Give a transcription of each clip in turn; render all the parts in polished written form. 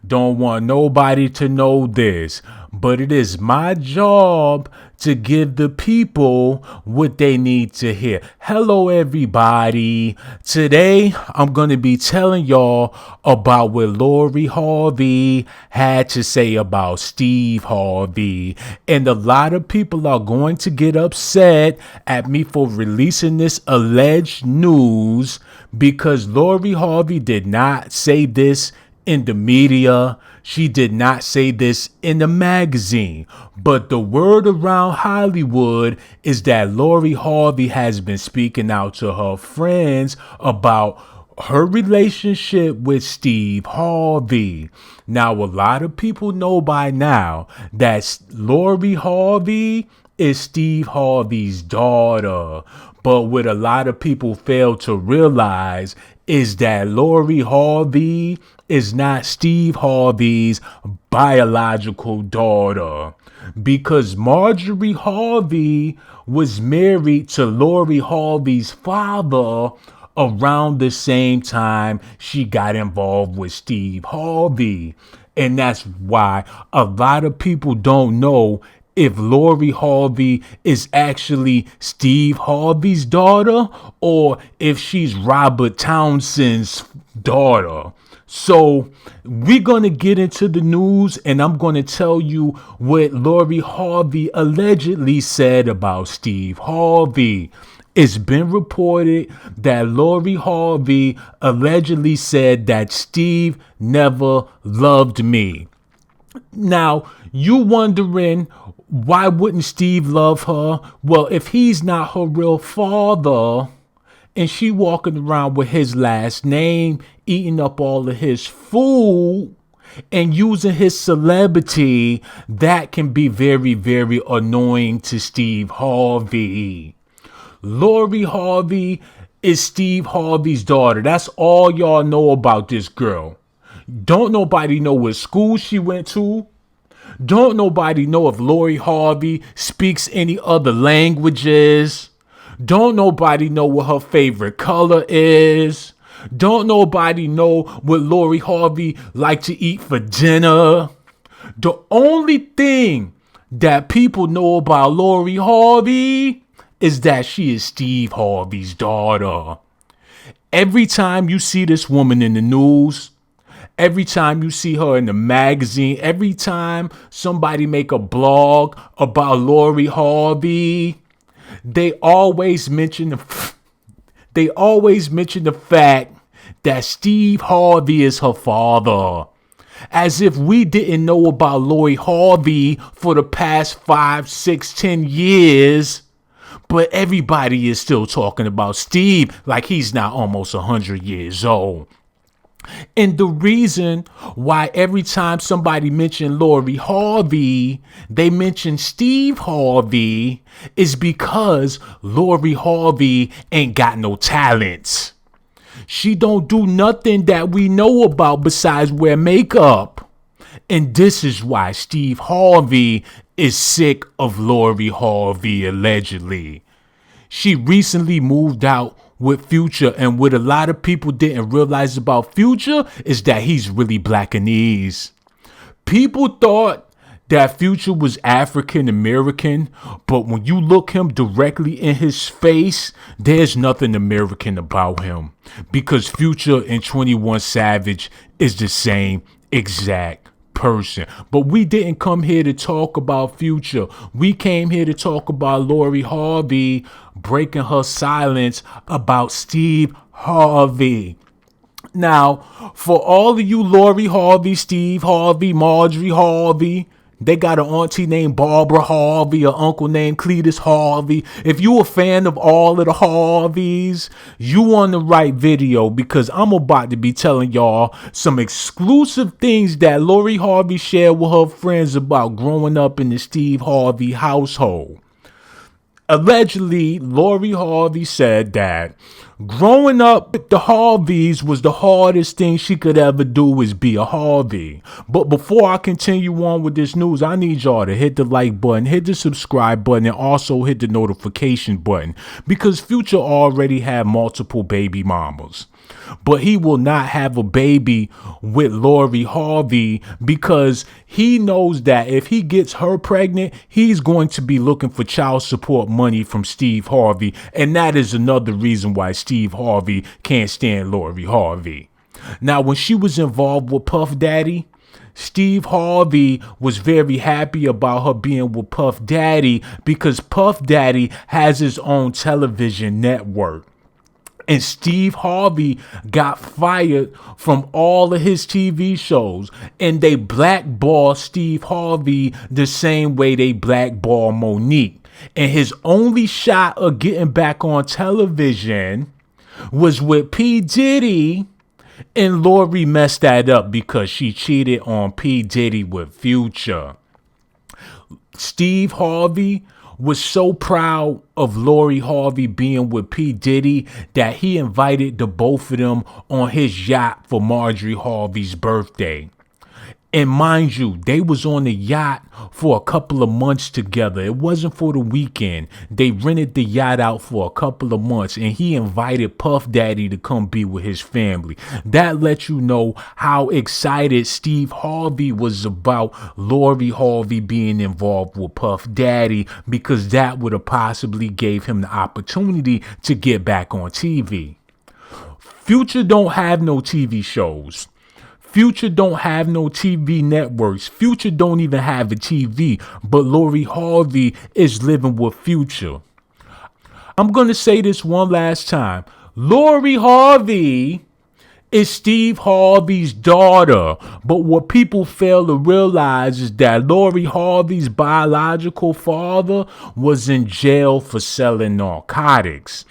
Don't want nobody to know this, but it is my job to give the people what they need to hear. Hello, everybody. Today, I'm going to be telling y'all about what Lori Harvey had to say about Steve Harvey. And a lot of people are going to get upset at me for releasing this alleged news because Lori Harvey did not say this in the media. She did not say this in the magazine. But the word around Hollywood is that Lori Harvey has been speaking out to her friends about her relationship with Steve Harvey. Now, a lot of people know by now that Lori Harvey is Steve Harvey's daughter. But what a lot of people fail to realize is that Lori Harvey is not Steve Harvey's biological daughter, because Marjorie Harvey was married to Lori Harvey's father around the same time she got involved with Steve Harvey. And that's why a lot of people don't know if Lori Harvey is actually Steve Harvey's daughter or if she's Robert Townsend's daughter. So we're going to get into the news, and I'm going to tell you what Lori Harvey allegedly said about Steve Harvey. It's been reported that Lori Harvey allegedly said that Steve never loved me. Now, you wondering, why wouldn't Steve love her? Well, if he's not her real father and she walking around with his last name, eating up all of his food and using his celebrity, that can be very, very annoying to Steve Harvey. Lori Harvey is Steve Harvey's daughter. That's all y'all know about this girl. Don't nobody know what school she went to. Don't nobody know if Lori Harvey speaks any other languages. Don't nobody know what her favorite color is. Don't nobody know what Lori Harvey like to eat for dinner. The only thing that people know about Lori Harvey is that she is Steve Harvey's daughter. Every time you see this woman in the news, every time you see her in the magazine, every time somebody make a blog about Lori Harvey, they always mention the fact that Steve Harvey is her father. As if we didn't know about Lori Harvey for the past 5, 6, 10 years. But everybody is still talking about Steve like he's not almost 100 years old. And the reason why every time somebody mentioned Lori Harvey, they mention Steve Harvey is because Lori Harvey ain't got no talents. She don't do nothing that we know about besides wear makeup. And this is why Steve Harvey is sick of Lori Harvey, allegedly. She recently moved out with Future, and what a lot of people didn't realize about Future is that he's really Blackanese. People thought that Future was African American, but when you look him directly in his face, there's nothing American about him, because Future and 21 Savage is the same exact person. But we didn't come here to talk about Future. We came here to talk about Lori Harvey breaking her silence about Steve Harvey. Now, for all of you Lori Harvey, Steve Harvey, Marjorie Harvey, they got an auntie named Barbara Harvey, an uncle named Cletus Harvey. If you a fan of all of the Harveys, you on the right video, because I'm about to be telling y'all some exclusive things that Lori Harvey shared with her friends about growing up in the Steve Harvey household. Allegedly, Lori Harvey said that growing up with the Harveys was the hardest thing she could ever do, is be a Harvey. But before I continue on with this news, I need y'all to hit the like button, hit the subscribe button, and also hit the notification button, because Future already had multiple baby mamas. But he will not have a baby with Lori Harvey because he knows that if he gets her pregnant, he's going to be looking for child support money from Steve Harvey. And that is another reason why Steve Harvey can't stand Lori Harvey. Now, when she was involved with Puff Daddy, Steve Harvey was very happy about her being with Puff Daddy because Puff Daddy has his own television network. And Steve Harvey got fired from all of his TV shows. And they blackball Steve Harvey the same way they blackball Monique. And his only shot of getting back on television was with P. Diddy. And Lori messed that up because she cheated on P. Diddy with Future. Steve Harvey was so proud of Lori Harvey being with P. Diddy that he invited the both of them on his yacht for Marjorie Harvey's birthday. And mind you, they was on the yacht for a couple of months together. It wasn't for the weekend. They rented the yacht out for a couple of months, and he invited Puff Daddy to come be with his family. That lets you know how excited Steve Harvey was about Lori Harvey being involved with Puff Daddy, because that would have possibly gave him the opportunity to get back on TV. Future don't have no TV shows. Future don't have no TV networks. Future don't even have a TV, but Lori Harvey is living with Future. I'm going to say this one last time. Lori Harvey is Steve Harvey's daughter, but what people fail to realize is that Lori Harvey's biological father was in jail for selling narcotics.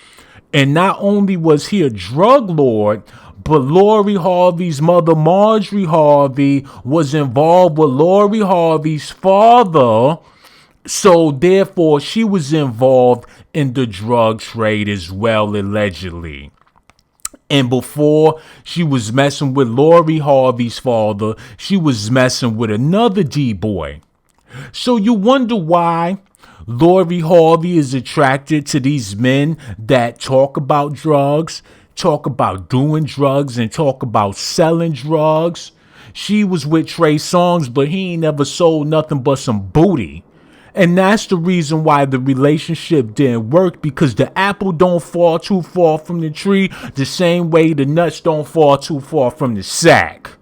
And not only was he a drug lord, but Lori Harvey's mother, Marjorie Harvey, was involved with Lori Harvey's father. So therefore, she was involved in the drug trade as well, allegedly. And before she was messing with Lori Harvey's father, she was messing with another D-boy. So you wonder why Lori Harvey is attracted to these men that talk about drugs, talk about doing drugs, and talk about selling drugs. She was with Trey Songz, but he ain't never sold nothing but some booty. And that's the reason why the relationship didn't work, because the apple don't fall too far from the tree the same way the nuts don't fall too far from the sack.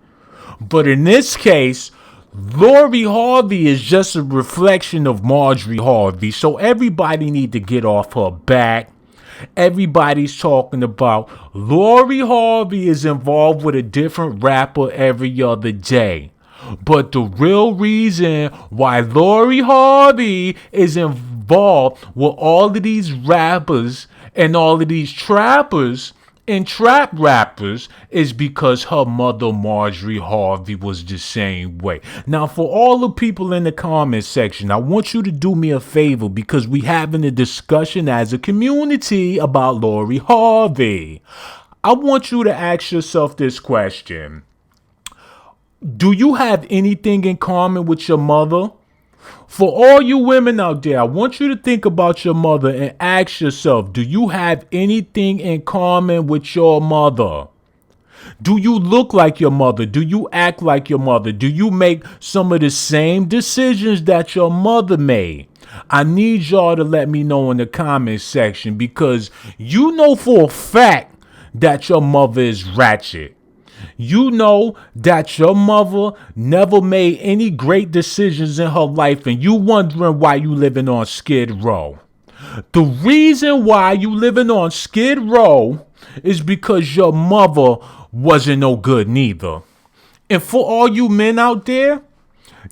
But in this case, Lori Harvey is just a reflection of Marjorie Harvey. So everybody need to get off her back. Everybody's talking about Lori Harvey is involved with a different rapper every other day. But the real reason why Lori Harvey is involved with all of these rappers and all of these trappers and trap rappers is because her mother, Marjorie Harvey, was the same way. Now, for all the people in the comment section, I want you to do me a favor, because we having a discussion as a community about Lori Harvey. I want you to ask yourself this question. Do you have anything in common with your mother? For all you women out there, I want you to think about your mother and ask yourself, do you have anything in common with your mother? Do you look like your mother? Do you act like your mother? Do you make some of the same decisions that your mother made? I need y'all to let me know in the comment section, because you know for a fact that your mother is ratchet. You know that your mother never made any great decisions in her life, and you wondering why you living on Skid Row. The reason why you living on Skid Row is because your mother wasn't no good neither. And for all you men out there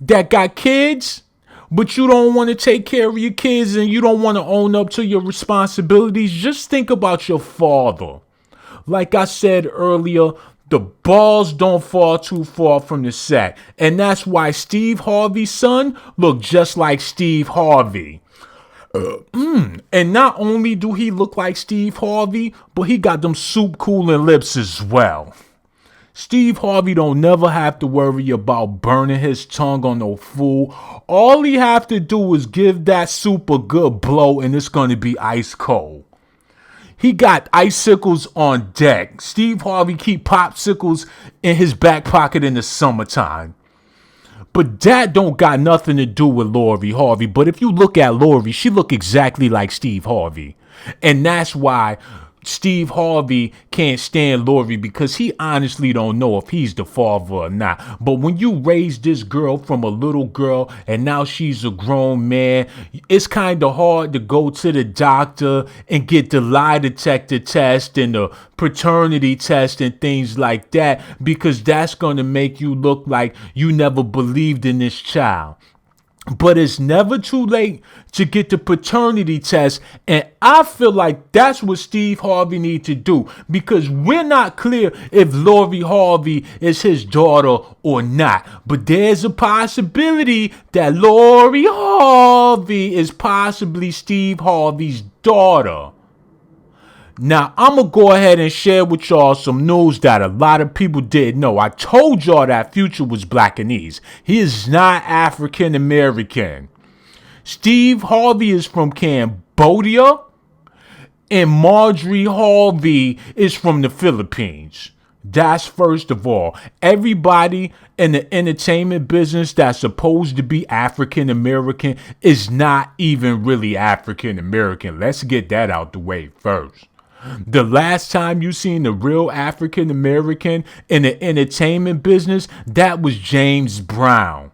that got kids, but you don't want to take care of your kids and you don't want to own up to your responsibilities, just think about your father. Like I said earlier, the balls don't fall too far from the sack. And that's why Steve Harvey's son looked just like Steve Harvey. And not only do he look like Steve Harvey, but he got them soup cooling lips as well. Steve Harvey don't never have to worry about burning his tongue on no food. All he have to do is give that soup a good blow, and it's going to be ice cold. He got icicles on deck. Steve Harvey keep popsicles in his back pocket in the summertime. But that don't got nothing to do with Lori Harvey. But if you look at Lori, she look exactly like Steve Harvey. And that's why Steve Harvey can't stand Lori, because he honestly don't know if he's the father or not. But when you raise this girl from a little girl and now she's a grown man, it's kind of hard to go to the doctor and get the lie detector test and the paternity test and things like that, because that's going to make you look like you never believed in this child. But it's never too late to get the paternity test. And I feel like that's what Steve Harvey needs to do, because we're not clear if Lori Harvey is his daughter or not. But there's a possibility that Lori Harvey is possibly Steve Harvey's daughter. Now, I'm going to go ahead and share with y'all some news that a lot of people didn't know. I told y'all that Future was Blackanese. He is not African American. Steve Harvey is from Cambodia, and Marjorie Harvey is from the Philippines. That's first of all. Everybody in the entertainment business that's supposed to be African American is not even really African American. Let's get that out the way first. The last time you seen a real African American in the entertainment business, that was James Brown.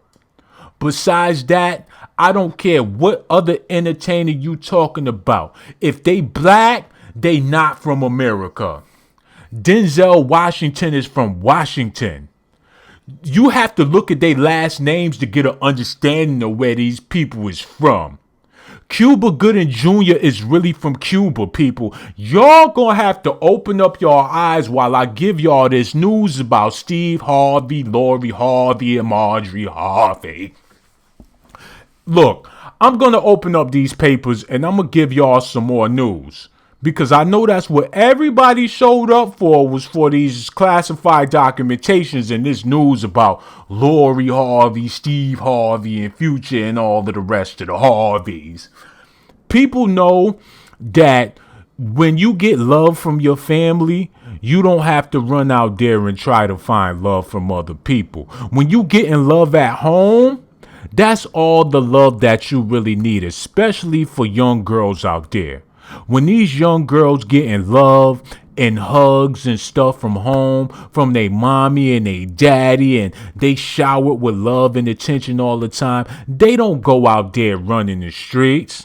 Besides that, I don't care what other entertainer you talking about. If they black, they not from America. Denzel Washington is from Washington. You have to look at their last names to get an understanding of where these people is from. Cuba Gooding Jr. is really from Cuba, people. Y'all gonna have to open up your eyes while I give y'all this news about Steve Harvey, Lori Harvey, and Marjorie Harvey. Look, I'm gonna open up these papers and I'm gonna give y'all some more news, because I know that's what everybody showed up for, was for these classified documentations and this news about Lori Harvey, Steve Harvey, and Future, and all of the rest of the Harveys. People know that when you get love from your family, you don't have to run out there and try to find love from other people. When you get in love at home, that's all the love that you really need, especially for young girls out there. When these young girls getting love and hugs and stuff from home, from their mommy and their daddy, and they shower with love and attention all the time, they don't go out there running the streets.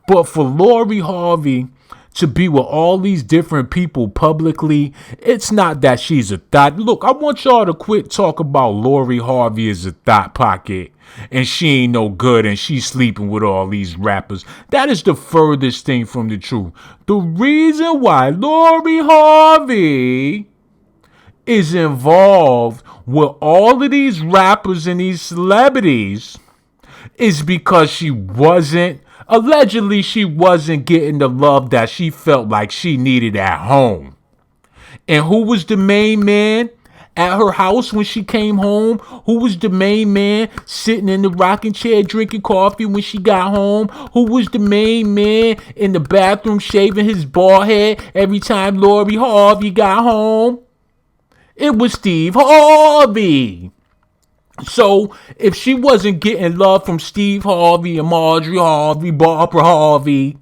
But for Lori Harvey to be with all these different people publicly, it's not that she's a thought. Look, I want y'all to quit talking about Lori Harvey as a thought pocket and she ain't no good and she's sleeping with all these rappers. That is the furthest thing from the truth. The reason why Lori Harvey is involved with all of these rappers and these celebrities is because allegedly she wasn't getting the love that she felt like she needed at home. And who was the main man at her house when she came home? Who was the main man sitting in the rocking chair drinking coffee when she got home? Who was the main man in the bathroom shaving his bald head every time Lori Harvey got home? It was Steve Harvey. So if she wasn't getting love from Steve Harvey and Marjorie Harvey, Barbara Harvey,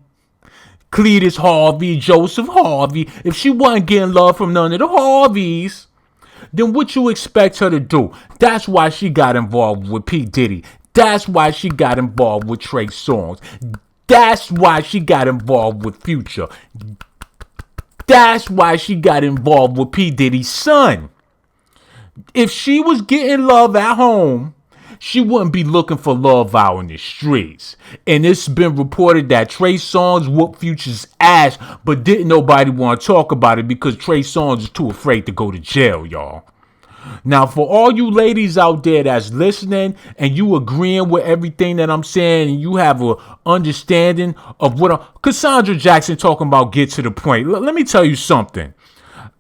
Cletus Harvey, Joseph Harvey, if she wasn't getting love from none of the Harveys, then what you expect her to do? That's why she got involved with P. Diddy. That's why she got involved with Trey Songz. That's why she got involved with Future. That's why she got involved with P. Diddy's son. If she was getting love at home, she wouldn't be looking for love out in the streets. And it's been reported that Trey Songz whooped Future's ass, but didn't nobody want to talk about it because Trey Songz is too afraid to go to jail, y'all. Now, for all you ladies out there that's listening and you agreeing with everything that I'm saying and you have a understanding of what Cassandra Jackson talking about, get to the point. Let me tell you something.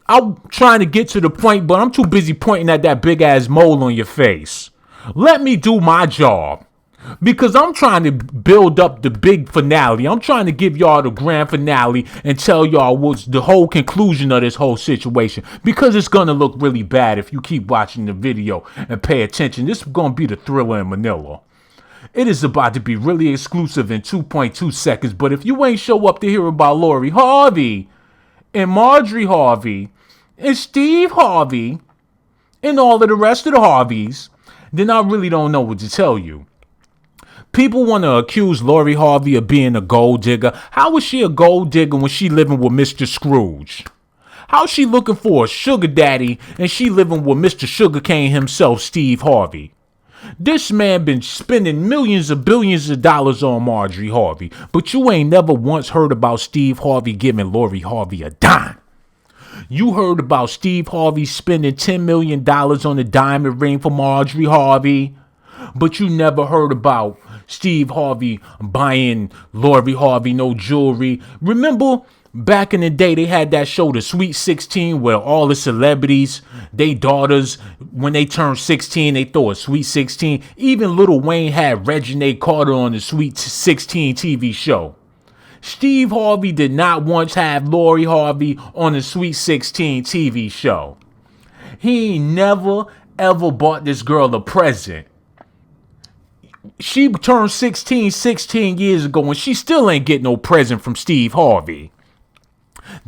I'm trying to get to the point, but I'm too busy pointing at that big ass mole on your face. Let me do my job. Because I'm trying to build up the big finale. I'm trying to give y'all the grand finale and tell y'all what's the whole conclusion of this whole situation. Because it's going to look really bad if you keep watching the video and pay attention. This is going to be the Thriller in Manila. It is about to be really exclusive in 2.2 seconds. But if you ain't show up to hear about Lori Harvey and Marjorie Harvey and Steve Harvey and all of the rest of the Harveys, then I really don't know what to tell you. People want to accuse Lori Harvey of being a gold digger. How is she a gold digger when she living with Mr. Scrooge? How's she looking for a sugar daddy and she living with Mr. Sugarcane himself, Steve Harvey? This man been spending millions of billions of dollars on Marjorie Harvey, but you ain't never once heard about Steve Harvey giving Lori Harvey a dime. You heard about Steve Harvey spending $10 million on a diamond ring for Marjorie Harvey, but you never heard about Steve Harvey buying Lori Harvey no jewelry. Remember back in the day they had that show, The Sweet 16, where all the celebrities, they daughters, when they turned 16, they throw a Sweet 16. Even Lil Wayne had Reginae Carter on the Sweet 16 TV show. Steve Harvey did not once have Lori Harvey on the Sweet 16 TV show. He never ever bought this girl a present. She turned 16 years ago and she still ain't get no present from Steve Harvey.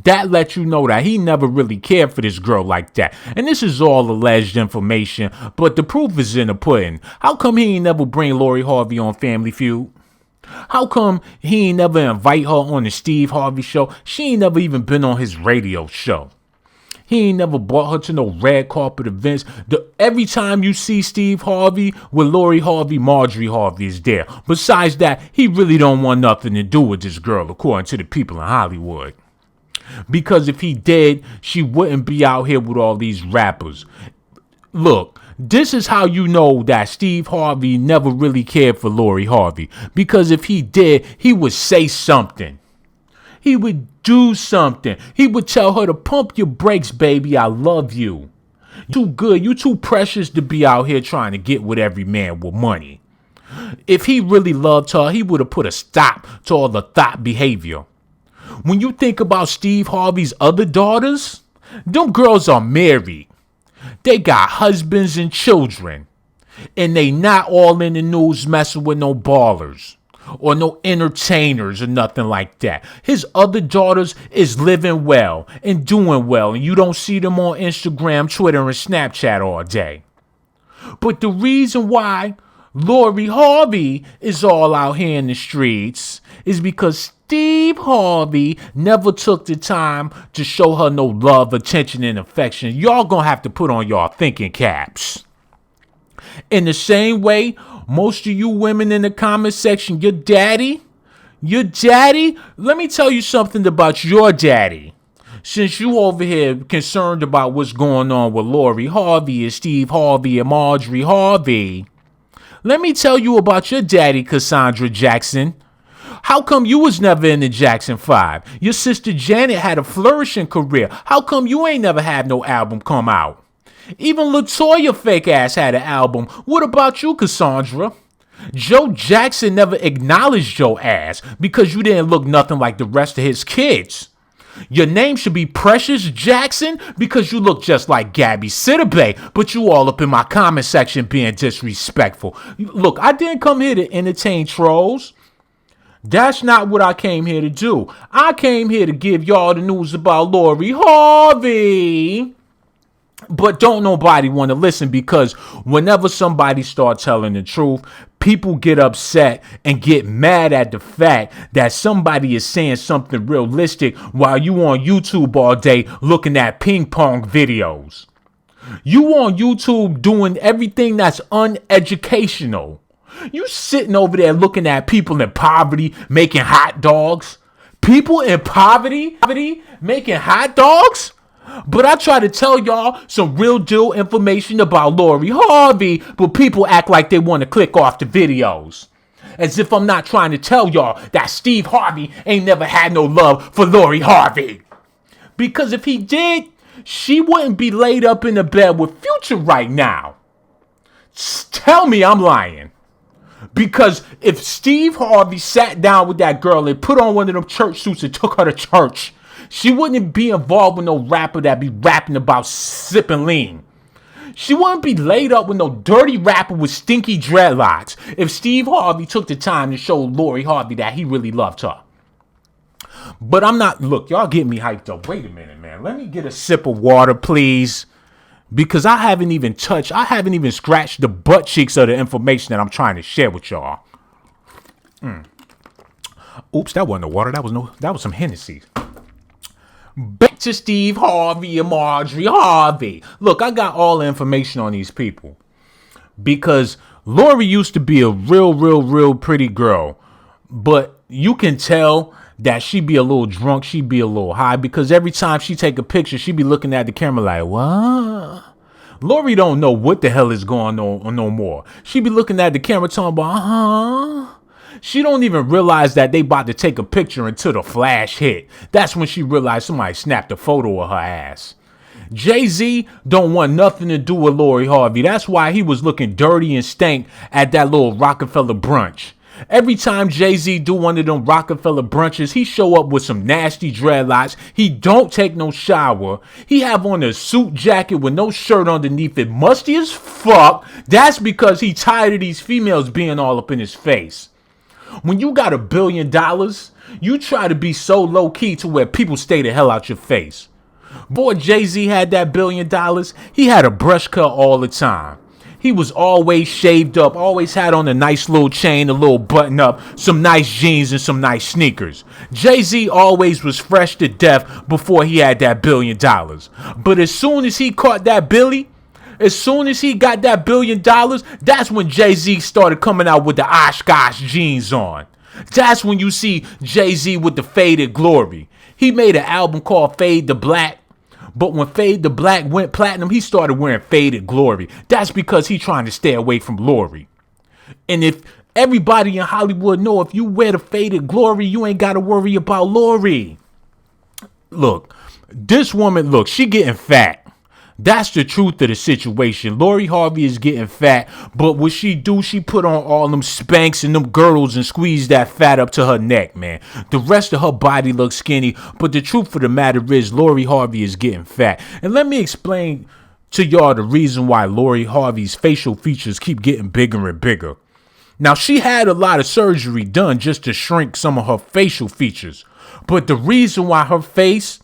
That lets you know that he never really cared for this girl like that. And this is all alleged information, but the proof is in the pudding. How come he ain't never bring Lori Harvey on Family Feud? How come he ain't never invite her on the Steve Harvey show? She ain't never even been on his radio show. He ain't never brought her to no red carpet events. Every time you see Steve Harvey with Lori Harvey, Marjorie Harvey is there. Besides that, he really don't want nothing to do with this girl, according to the people in Hollywood. Because if he did, she wouldn't be out here with all these rappers. Look, this is how you know that Steve Harvey never really cared for Lori Harvey. Because if he did, he would say something. He would do something. He would tell her to pump your brakes, baby. I love you. You too good. You too precious to be out here trying to get with every man with money. If he really loved her, he would have put a stop to all the thought behavior. When you think about Steve Harvey's other daughters, them girls are married. They got husbands and children. And they not all in the news messing with no ballers or no entertainers or nothing like that. His other daughters is living well and doing well, and you don't see them on Instagram, Twitter, and Snapchat all day. But the reason why Lori Harvey is all out here in the streets is because Steve Harvey never took the time to show her no love, attention, and affection. Y'all gonna have to put on y'all thinking caps. In the same way, most of you women in the comment section, your daddy, let me tell you something about your daddy. Since you over here concerned about what's going on with Lori Harvey and Steve Harvey and Marjorie Harvey, let me tell you about your daddy, Cassandra Jackson. How come you was never in the Jackson 5? Your sister Janet had a flourishing career. How come you ain't never had no album come out? Even LaToya fake ass had an album. What about you, Cassandra? Joe Jackson never acknowledged your ass because you didn't look nothing like the rest of his kids. Your name should be Precious Jackson because you look just like Gabby Sidibe, but you all up in my comment section being disrespectful. Look, I didn't come here to entertain trolls. That's not what I came here to do. I came here to give y'all the news about Lori Harvey. But don't nobody want to listen because whenever somebody starts telling the truth, people get upset and get mad at the fact that somebody is saying something realistic while you on YouTube all day looking at ping pong videos. You on YouTube doing everything that's uneducational. You sitting over there looking at people in poverty making hot dogs. People in poverty making hot dogs? But I try to tell y'all some real deal information about Lori Harvey, but people act like they want to click off the videos. As if I'm not trying to tell y'all that Steve Harvey ain't never had no love for Lori Harvey. Because if he did, she wouldn't be laid up in the bed with Future right now. Tell me I'm lying. Because if Steve Harvey sat down with that girl and put on one of them church suits and took her to church, she wouldn't be involved with no rapper that be rapping about sipping lean. She wouldn't be laid up with no dirty rapper with stinky dreadlocks if Steve Harvey took the time to show Lori Harvey that he really loved her. But I'm not, look, y'all get me hyped up. Wait a minute, man. Let me get a sip of water, please. Because I haven't even scratched the butt cheeks of the information that I'm trying to share with y'all. Oops, that wasn't the water. That was some Hennessy. Back to Steve Harvey and Marjorie Harvey. Look, I got all the information on these people. Because Lori used to be a real pretty girl. But you can tell that she be a little drunk, she be a little high, because every time she take a picture, she be looking at the camera like, what? Lori don't know what the hell is going on no more. She be looking at the camera talking about, She don't even realize that they about to take a picture until the flash hit. That's when she realized somebody snapped a photo of her ass. Jay-Z don't want nothing to do with Lori Harvey. That's why he was looking dirty and stank at that little Rockefeller brunch. Every time Jay-Z do one of them Rockefeller brunches, he show up with some nasty dreadlocks. He don't take no shower. He have on a suit jacket with no shirt underneath it, musty as fuck. That's because he tired of these females being all up in his face. When you got $1 billion, you try to be so low key to where people stay the hell out your face. Boy, Jay-Z had that $1 billion. He had a brush cut all the time. He was always shaved up, always had on a nice little chain, a little button up, some nice jeans and some nice sneakers. Jay-Z always was fresh to death before he had that $1 billion. But as soon as he caught that Billy, as soon as he got that $1 billion, that's when Jay-Z started coming out with the Oshkosh jeans on. That's when you see Jay-Z with the Faded Glory. He made an album called Fade to Black. But when Fade to Black went platinum, he started wearing Faded Glory. That's because he's trying to stay away from Lori. And if everybody in Hollywood know if you wear the Faded Glory, you ain't got to worry about Lori. Look, this woman, look, she getting fat. That's the truth of the situation. Lori Harvey is getting fat, but what she do, she put on all them Spanx and them girdles and squeeze that fat up to her neck, man. The rest of her body looks skinny, but the truth of the matter is Lori Harvey is getting fat. And let me explain to y'all the reason why Lori Harvey's facial features keep getting bigger and bigger. Now, she had a lot of surgery done just to shrink some of her facial features, but the reason why her face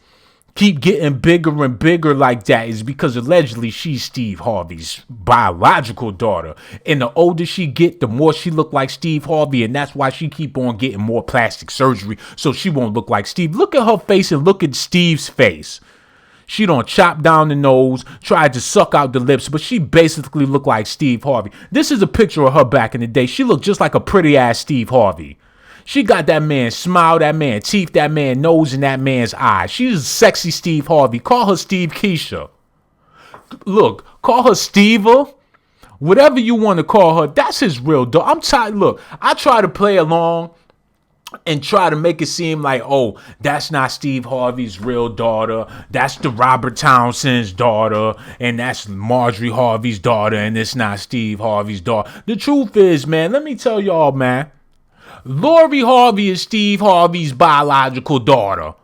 keep getting bigger and bigger like that is because allegedly she's Steve Harvey's biological daughter. And the older she get, the more she look like Steve Harvey. And that's why she keep on getting more plastic surgery so she won't look like Steve. Look at her face and look at Steve's face. She done chopped down the nose, tried to suck out the lips, but she basically looked like Steve Harvey. This is a picture of her back in the day. She looked just like a pretty ass Steve Harvey. She got that man's smile, that man's teeth, that man's nose, and that man's eyes. She's sexy Steve Harvey. Call her Steve Keisha. Look, call her Steva. Whatever you want to call her, that's his real daughter. I'm tired. Look, I try to play along and try to make it seem like, oh, that's not Steve Harvey's real daughter. That's the Robert Townsend's daughter. And that's Marjorie Harvey's daughter. And it's not Steve Harvey's daughter. The truth is, man, let me tell y'all, man. Lori Harvey is Steve Harvey's biological daughter.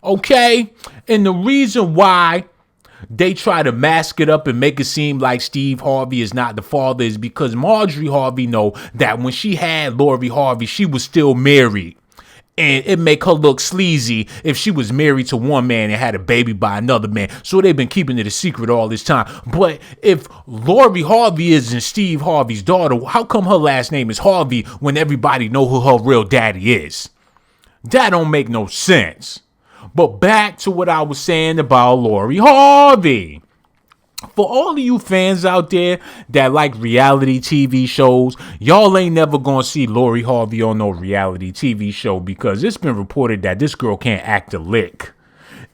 Okay? And the reason why they try to mask it up and make it seem like Steve Harvey is not the father is because Marjorie Harvey know that when she had Lori Harvey, she was still married. And it make her look sleazy if she was married to one man and had a baby by another man. So they've been keeping it a secret all this time. But if Lori Harvey isn't Steve Harvey's daughter, how come her last name is Harvey when everybody know who her real daddy is? That don't make no sense. But back to what I was saying about Lori Harvey. For all of you fans out there that like reality TV shows, y'all ain't never gonna see Lori Harvey on no reality TV show because it's been reported that this girl can't act a lick.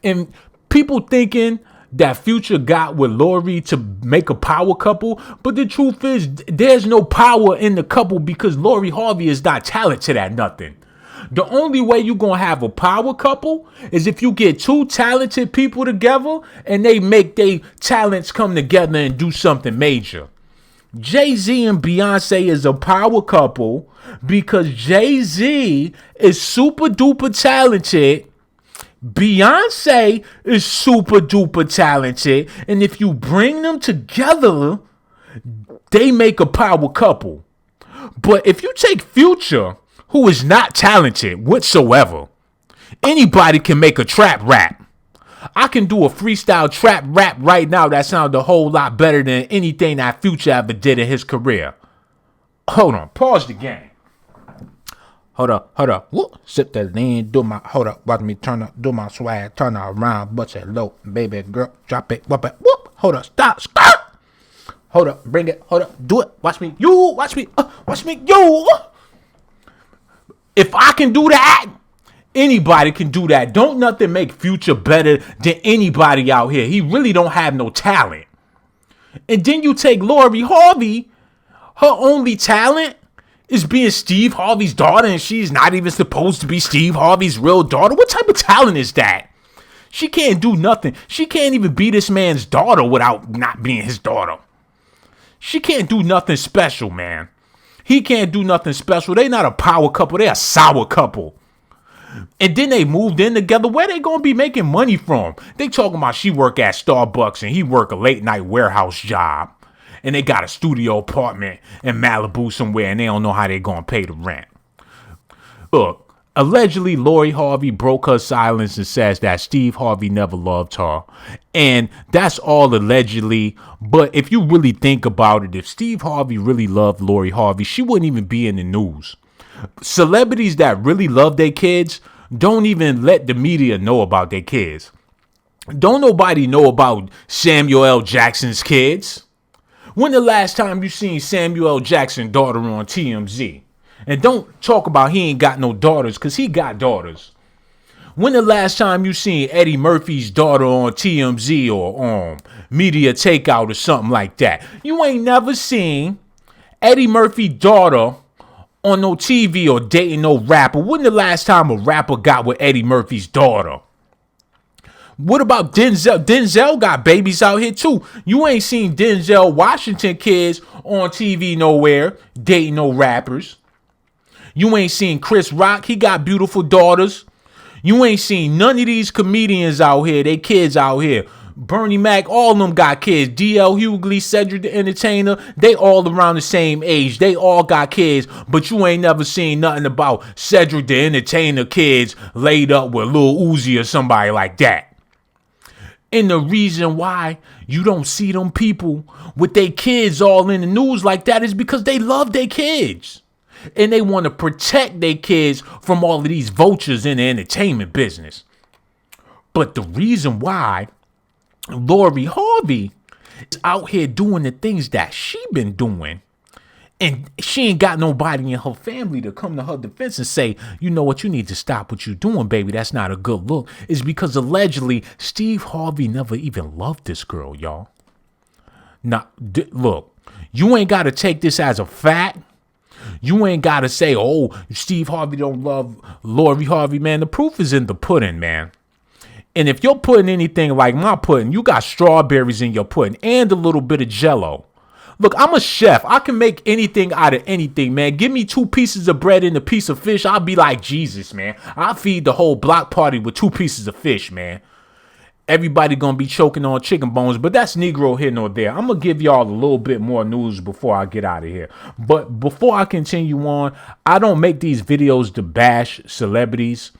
And people thinking that Future got with Lori to make a power couple, but the truth is there's no power in the couple because Lori Harvey is not talented at nothing. The only way you're going to have a power couple is if you get two talented people together and they make their talents come together and do something major. Jay-Z and Beyonce is a power couple because Jay-Z is super duper talented. Beyonce is super duper talented. And if you bring them together, they make a power couple. But if you take Future, who is not talented whatsoever, anybody can make a trap rap. I can do a freestyle trap rap right now that sounds a whole lot better than anything that Future ever did in his career. Hold on, pause the game. Hold up. Whoop, sip that lean, hold up, watch me turn up, do my swag, turn around, bust it low, baby girl, drop it, whoop it, whoop, hold up, stop, hold up, bring it, hold up, do it, watch me, you. If I can do that, anybody can do that. Don't nothing make Future better than anybody out here. He really don't have no talent. And then you take Lori Harvey, her only talent is being Steve Harvey's daughter, and she's not even supposed to be Steve Harvey's real daughter. What type of talent is that? She can't do nothing. She can't even be this man's daughter without not being his daughter. She can't do nothing special, man. He can't do nothing special. They not a power couple. They a sour couple. And then they moved in together. Where they gonna be making money from? They talking about she work at Starbucks and he work a late night warehouse job. And they got a studio apartment in Malibu somewhere and they don't know how they gonna pay the rent. Look, allegedly Lori Harvey broke her silence and says that Steve Harvey never loved her. And that's all allegedly. But if you really think about it, if Steve Harvey really loved Lori Harvey, she wouldn't even be in the news. Celebrities that really love their kids don't even let the media know about their kids. Don't nobody know about Samuel L. Jackson's kids. When the last time you seen Samuel L. Jackson's daughter on TMZ? And don't talk about he ain't got no daughters, because he got daughters. When the last time you seen Eddie Murphy's daughter on TMZ or Media Takeout or something like that? You ain't never seen Eddie Murphy's daughter on no TV or dating no rapper. When the last time a rapper got with Eddie Murphy's daughter? What about Denzel? Denzel got babies out here too. You ain't seen Denzel Washington kids on TV nowhere dating no rappers. You ain't seen Chris Rock. He got beautiful daughters. You ain't seen none of these comedians out here. They kids out here. Bernie Mac, all of them got kids. D.L. Hughley, Cedric the Entertainer, they all around the same age. They all got kids, but you ain't never seen nothing about Cedric the Entertainer kids laid up with Lil Uzi or somebody like that. And the reason why you don't see them people with their kids all in the news like that is because they love their kids. And they want to protect their kids from all of these vultures in the entertainment business. But the reason why Lori Harvey is out here doing the things that she been doing, and she ain't got nobody in her family to come to her defense and say, you know what, you need to stop what you're doing, baby. That's not a good look. Is because allegedly Steve Harvey never even loved this girl, y'all. Now, look, you ain't got to take this as a fact. You ain't got to say, oh, Steve Harvey don't love Lori Harvey, man. The proof is in the pudding, man. And if you're putting anything like my pudding, you got strawberries in your pudding and a little bit of Jell-O. Look, I'm a chef. I can make anything out of anything, man. Give me 2 pieces of bread and a piece of fish. I'll be like Jesus, man. I'll feed the whole block party with 2 pieces of fish, man. Everybody gonna be choking on chicken bones, but that's Negro here nor there. I'm gonna give y'all a little bit more news before I get out of here. But before I continue on, I don't make these videos to bash celebrities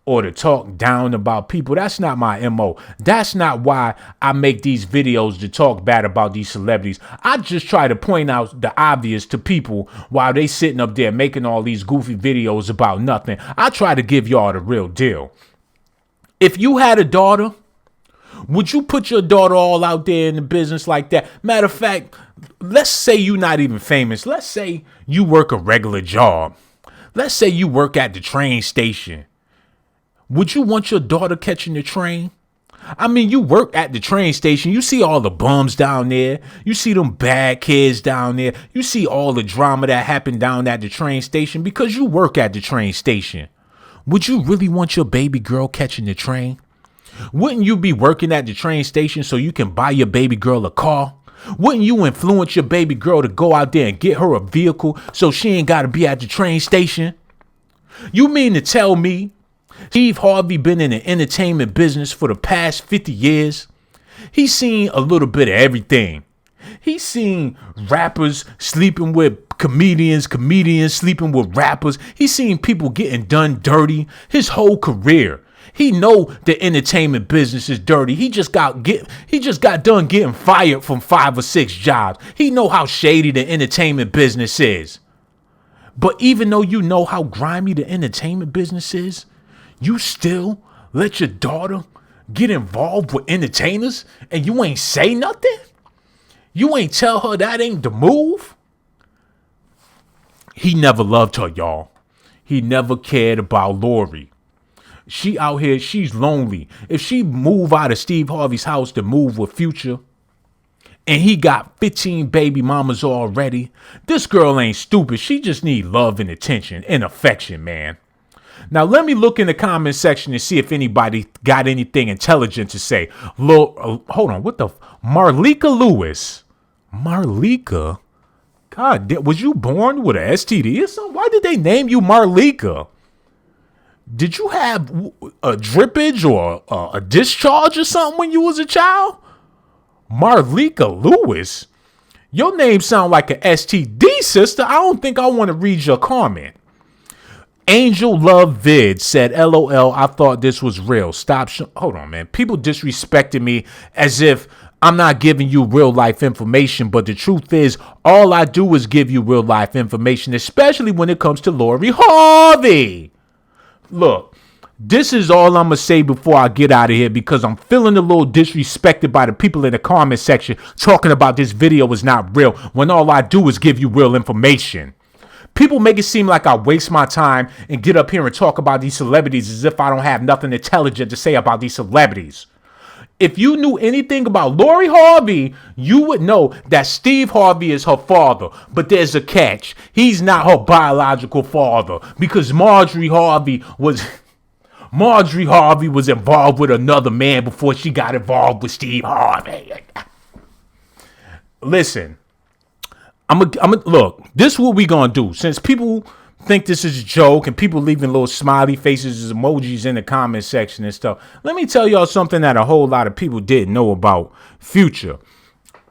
or to talk down about people. That's not my MO. That's not why I make these videos to talk bad about these celebrities. I just try to point out the obvious to people while they sitting up there making all these goofy videos about nothing. I try to give y'all the real deal. If you had a daughter, would you put your daughter all out there in the business like that? Matter of fact, let's say you're not even famous. Let's say you work a regular job. Let's say you work at the train station. Would you want your daughter catching the train? I mean, you work at the train station. You see all the bums down there. You see them bad kids down there. You see all the drama that happened down at the train station because you work at the train station. Would you really want your baby girl catching the train? Wouldn't you be working at the train station so you can buy your baby girl a car? Wouldn't you influence your baby girl to go out there and get her a vehicle so she ain't got to be at the train station? You mean to tell me Steve Harvey been in the entertainment business for the past 50 years? He's seen a little bit of everything. He's seen rappers sleeping with comedians, comedians sleeping with rappers. He's seen people getting done dirty his whole career. He know the entertainment business is dirty. He just got done getting fired from 5 or 6 jobs. He know how shady the entertainment business is. But even though you know how grimy the entertainment business is, you still let your daughter get involved with entertainers and you ain't say nothing? You ain't tell her that ain't the move? He never loved her, y'all. He never cared about Lori. She out here, she's lonely. If she move out of Steve Harvey's house to move with Future, and he got 15 baby mamas already, this girl ain't stupid. She just need love and attention and affection, man. Now, let me look in the comment section and see if anybody got anything intelligent to say. Hold on, what the? Marlika Lewis. Marlika? God, was you born with an STD or something? Why did they name you Marlika? Did you have a drippage or a discharge or something when you was a child? Marlika Lewis? Your name sound like an STD, sister. I don't think I want to read your comment. Angel Love Vid said, LOL, I thought this was real. Stop. Hold on, man. People disrespected me as if I'm not giving you real life information. But the truth is, all I do is give you real life information, especially when it comes to Lori Harvey. Look, this is all I'm going to say before I get out of here because I'm feeling a little disrespected by the people in the comment section talking about this video is not real when all I do is give you real information. People make it seem like I waste my time and get up here and talk about these celebrities as if I don't have nothing intelligent to say about these celebrities. If you knew anything about Lori Harvey, you would know that Steve Harvey is her father. But there's a catch. He's not her biological father because Marjorie Harvey was involved with another man before she got involved with Steve Harvey. Listen. Look, this is what we gonna do. Since people think this is a joke and people leaving little smiley faces as emojis in the comment section and stuff, let me tell y'all something that a whole lot of people didn't know about Future.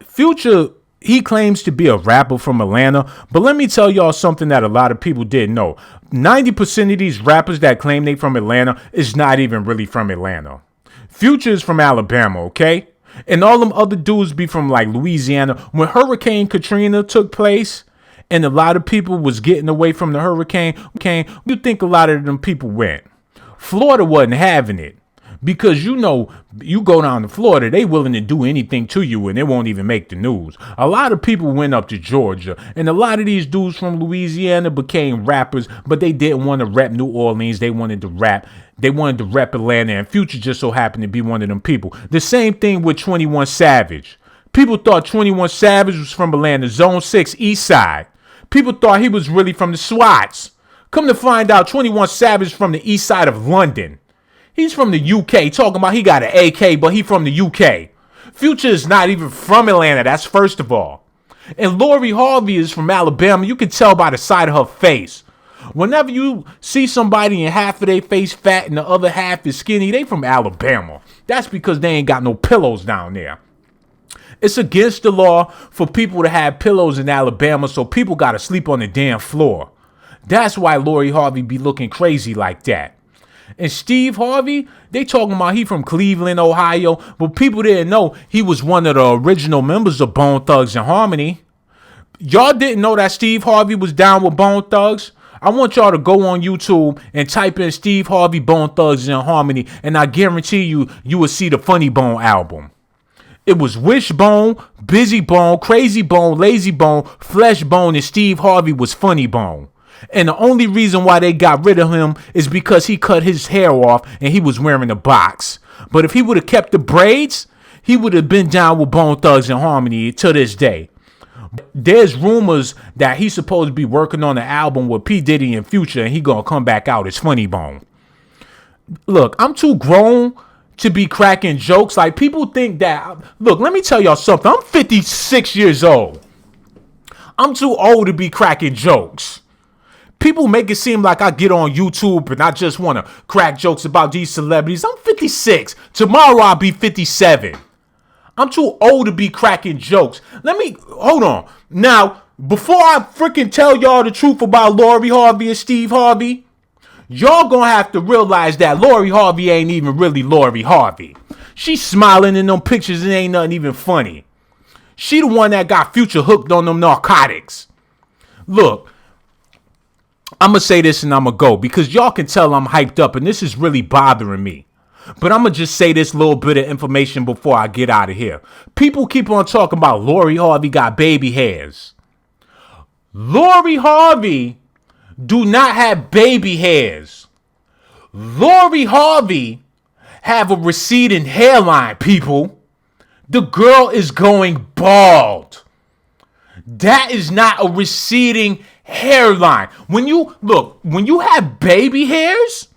Future, he claims to be a rapper from Atlanta, but let me tell y'all something that a lot of people didn't know. 90% of these rappers that claim they from Atlanta is not even really from Atlanta. Future is from Alabama, okay? And all them other dudes be from like Louisiana. When Hurricane Katrina took place and a lot of people was getting away from the hurricane, you think a lot of them people went? Florida wasn't having it because, you know, you go down to Florida, they willing to do anything to you and it won't even make the news. A lot of people went up to Georgia and a lot of these dudes from Louisiana became rappers, but they didn't want to rep New Orleans. They wanted to rap Atlanta, and Future just so happened to be one of them people. The same thing with 21 Savage. People thought 21 Savage was from Atlanta, Zone 6, East Side. People thought he was really from the SWATs. Come to find out, 21 Savage from the east side of London. He's from the UK, talking about he got an AK, but he from the UK. Future is not even from Atlanta, that's first of all. And Lori Harvey is from Alabama. You can tell by the side of her face. Whenever you see somebody and half of their face fat and the other half is skinny, they from Alabama. That's because they ain't got no pillows down there. It's against the law for people to have pillows in Alabama, so people got to sleep on the damn floor. That's why Lori Harvey be looking crazy like that. And Steve Harvey, they talking about he from Cleveland, Ohio, but people didn't know he was one of the original members of Bone Thugs and Harmony. Y'all didn't know that Steve Harvey was down with Bone Thugs? I want y'all to go on YouTube and type in Steve Harvey Bone Thugs and Harmony, and I guarantee you will see the Funny Bone album. It was Wishbone, Busy Bone, Crazy Bone, Lazy Bone, Flesh Bone, and Steve Harvey was Funny Bone. And the only reason why they got rid of him is because he cut his hair off and he was wearing a box. But if he would have kept the braids, he would have been down with Bone Thugs and Harmony to this day. There's rumors that he's supposed to be working on an album with P. Diddy and Future, and he gonna come back out as Funny Bone. Look, I'm too grown to be cracking jokes. Like, people think that, look, let me tell y'all something. I'm 56 years old. I'm too old to be cracking jokes. People make it seem like I get on YouTube and I just want to crack jokes about these celebrities. I'm 56. Tomorrow I'll be 57. I'm too old to be cracking jokes. Hold on. Now, before I freaking tell y'all the truth about Lori Harvey and Steve Harvey, y'all gonna have to realize that Lori Harvey ain't even really Lori Harvey. She's smiling in them pictures and ain't nothing even funny. She the one that got Future hooked on them narcotics. Look, I'm gonna say this and I'm gonna go because y'all can tell I'm hyped up and this is really bothering me. But I'm gonna just say this little bit of information before I get out of here. People keep on talking about Lori Harvey got baby hairs. Lori Harvey do not have baby hairs. Lori Harvey have a receding hairline, people. The girl is going bald. That is not a receding hairline. When you have baby hairs,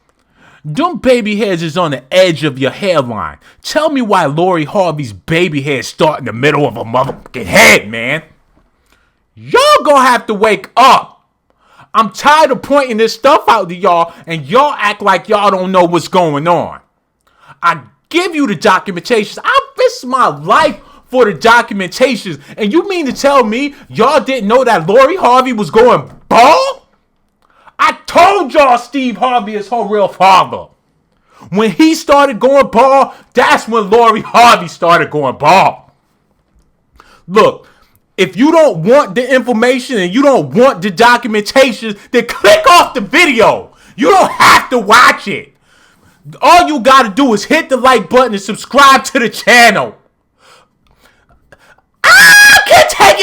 them baby hairs is on the edge of your hairline. Tell me why Lori Harvey's baby hairs start in the middle of a motherfucking head, man. Y'all gonna have to wake up. I'm tired of pointing this stuff out to y'all and y'all act like y'all don't know what's going on. I give you the documentations. I risked my life for the documentations. And you mean to tell me y'all didn't know that Lori Harvey was going bald? I told y'all Steve Harvey is her real father. When he started going bald, that's when Lori Harvey started going bald. Look, if you don't want the information and you don't want the documentation, then click off the video. You don't have to watch it. All you got to do is hit the like button and subscribe to the channel. I can't take it.